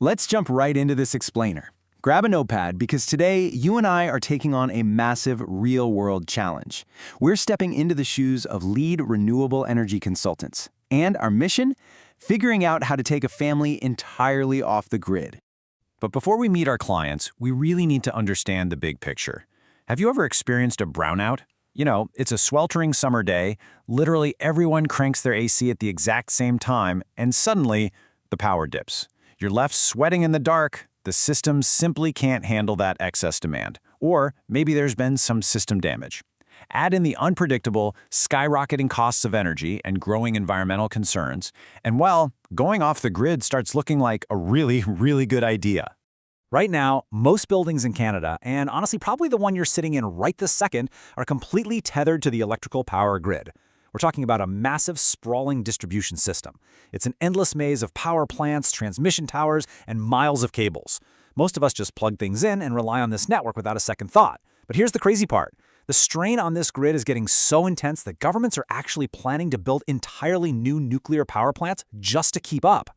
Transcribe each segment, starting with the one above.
Let's jump right into this explainer. Grab a notepad because today you and I are taking on a massive real-world challenge. We're stepping into the shoes of lead renewable energy consultants. And our mission? Figuring out how to take a family entirely off the grid. But before we meet our clients, we really need to understand the big picture. Have you ever experienced a brownout? You know, it's a sweltering summer day, literally everyone cranks their AC at the exact same time, and suddenly, the power dips. You're left sweating in the dark. The system simply can't handle that excess demand. Or maybe there's been some system damage. Add in the unpredictable, skyrocketing costs of energy and growing environmental concerns, and well, going off the grid starts looking like a really, really good idea. Right now, most buildings in Canada, and honestly probably the one you're sitting in right this second, are completely tethered to the electrical power grid. We're talking about a massive, sprawling distribution system. It's an endless maze of power plants, transmission towers, and miles of cables. Most of us just plug things in and rely on this network without a second thought. But here's the crazy part. The strain on this grid is getting so intense that governments are actually planning to build entirely new nuclear power plants just to keep up.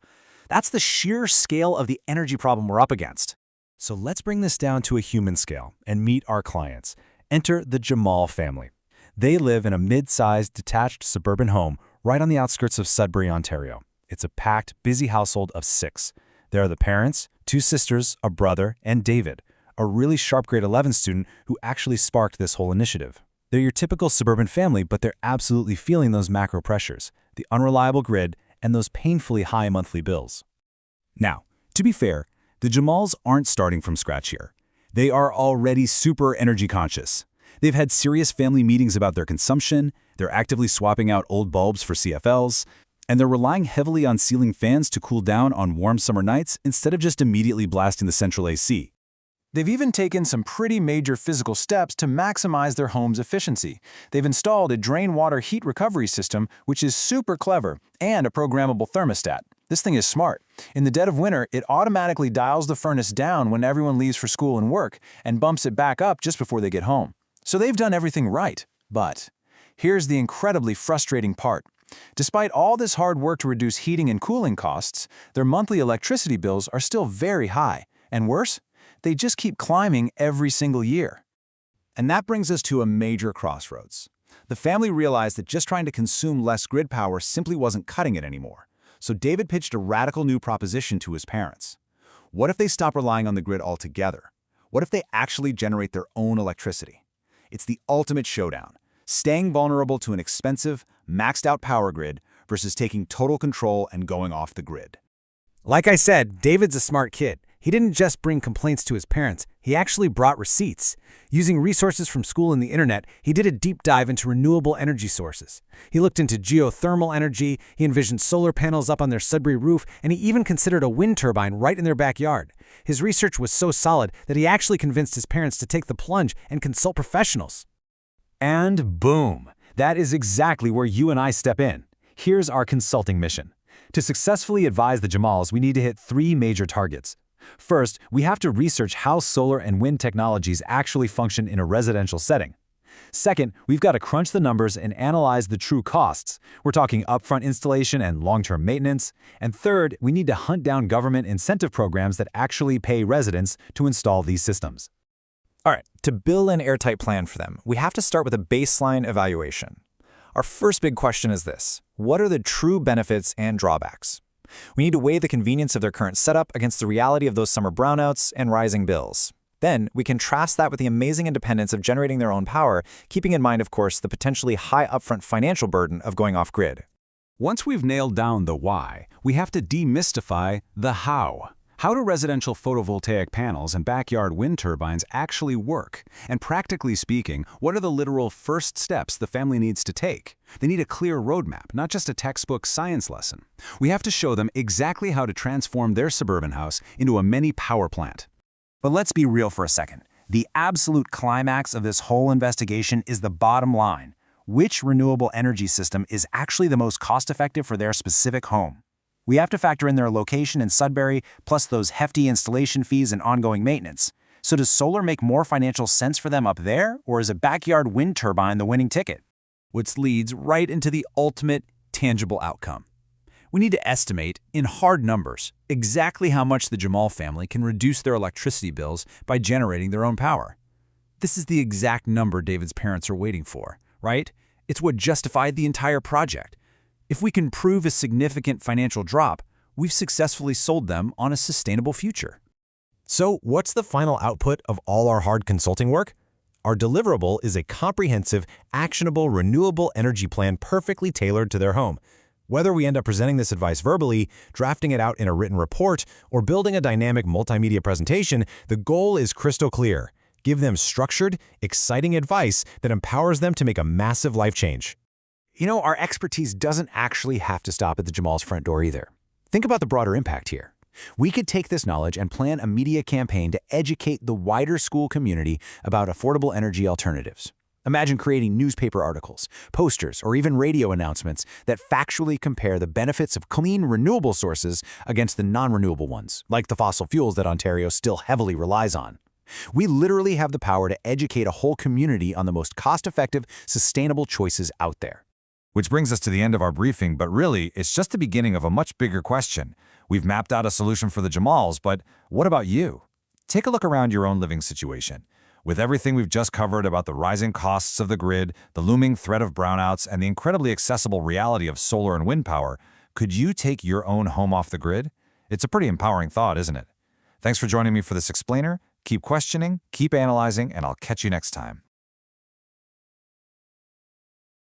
That's the sheer scale of the energy problem we're up against. So let's bring this down to a human scale and meet our clients. Enter the Jamal family. They live in a mid-sized, detached suburban home right on the outskirts of Sudbury, Ontario. It's a packed, busy household of 6. There are the parents, 2 sisters, a brother, and David, a really sharp grade 11 student who actually sparked this whole initiative. They're your typical suburban family, but they're absolutely feeling those macro pressures, the unreliable grid, and those painfully high monthly bills. Now, to be fair, the Jamals aren't starting from scratch here. They are already super energy conscious. They've had serious family meetings about their consumption, they're actively swapping out old bulbs for CFLs, and they're relying heavily on ceiling fans to cool down on warm summer nights instead of just immediately blasting the central AC. They've even taken some pretty major physical steps to maximize their home's efficiency. They've installed a drain water heat recovery system, which is super clever, and a programmable thermostat. This thing is smart. In the dead of winter, it automatically dials the furnace down when everyone leaves for school and work, and bumps it back up just before they get home. So they've done everything right. But here's the incredibly frustrating part. Despite all this hard work to reduce heating and cooling costs, their monthly electricity bills are still very high. And worse, they just keep climbing every single year. And that brings us to a major crossroads. The family realized that just trying to consume less grid power simply wasn't cutting it anymore. So David pitched a radical new proposition to his parents. What if they stop relying on the grid altogether? What if they actually generate their own electricity? It's the ultimate showdown, staying vulnerable to an expensive, maxed-out power grid versus taking total control and going off the grid. Like I said, David's a smart kid. He didn't just bring complaints to his parents, he actually brought receipts. Using resources from school and the internet, he did a deep dive into renewable energy sources. He looked into geothermal energy, he envisioned solar panels up on their Sudbury roof, and he even considered a wind turbine right in their backyard. His research was so solid that he actually convinced his parents to take the plunge and consult professionals. And boom! That is exactly where you and I step in. Here's our consulting mission. To successfully advise the Jamals, we need to hit 3 major targets. First, we have to research how solar and wind technologies actually function in a residential setting. Second, we've got to crunch the numbers and analyze the true costs. We're talking upfront installation and long-term maintenance. And third, we need to hunt down government incentive programs that actually pay residents to install these systems. All right, to build an airtight plan for them, we have to start with a baseline evaluation. Our first big question is this: what are the true benefits and drawbacks? We need to weigh the convenience of their current setup against the reality of those summer brownouts and rising bills. Then, we contrast that with the amazing independence of generating their own power, keeping in mind, of course, the potentially high upfront financial burden of going off-grid. Once we've nailed down the why, we have to demystify the how. How do residential photovoltaic panels and backyard wind turbines actually work? And practically speaking, what are the literal first steps the family needs to take? They need a clear roadmap, not just a textbook science lesson. We have to show them exactly how to transform their suburban house into a mini power plant. But let's be real for a second. The absolute climax of this whole investigation is the bottom line. Which renewable energy system is actually the most cost-effective for their specific home? We have to factor in their location in Sudbury, plus those hefty installation fees and ongoing maintenance. So does solar make more financial sense for them up there, or is a backyard wind turbine the winning ticket? Which leads right into the ultimate tangible outcome. We need to estimate, in hard numbers, exactly how much the Jamal family can reduce their electricity bills by generating their own power. This is the exact number David's parents are waiting for, right? It's what justified the entire project. If we can prove a significant financial drop, we've successfully sold them on a sustainable future. So, what's the final output of all our hard consulting work? Our deliverable is a comprehensive, actionable, renewable energy plan perfectly tailored to their home. Whether we end up presenting this advice verbally, drafting it out in a written report, or building a dynamic multimedia presentation, the goal is crystal clear. Give them structured, exciting advice that empowers them to make a massive life change. You know, our expertise doesn't actually have to stop at the Jamal's front door either. Think about the broader impact here. We could take this knowledge and plan a media campaign to educate the wider school community about affordable energy alternatives. Imagine creating newspaper articles, posters, or even radio announcements that factually compare the benefits of clean, renewable sources against the non-renewable ones, like the fossil fuels that Ontario still heavily relies on. We literally have the power to educate a whole community on the most cost-effective, sustainable choices out there. Which brings us to the end of our briefing, but really, it's just the beginning of a much bigger question. We've mapped out a solution for the Jamals, but what about you? Take a look around your own living situation. With everything we've just covered about the rising costs of the grid, the looming threat of brownouts, and the incredibly accessible reality of solar and wind power, could you take your own home off the grid? It's a pretty empowering thought, isn't it? Thanks for joining me for this explainer. Keep questioning, keep analyzing, and I'll catch you next time.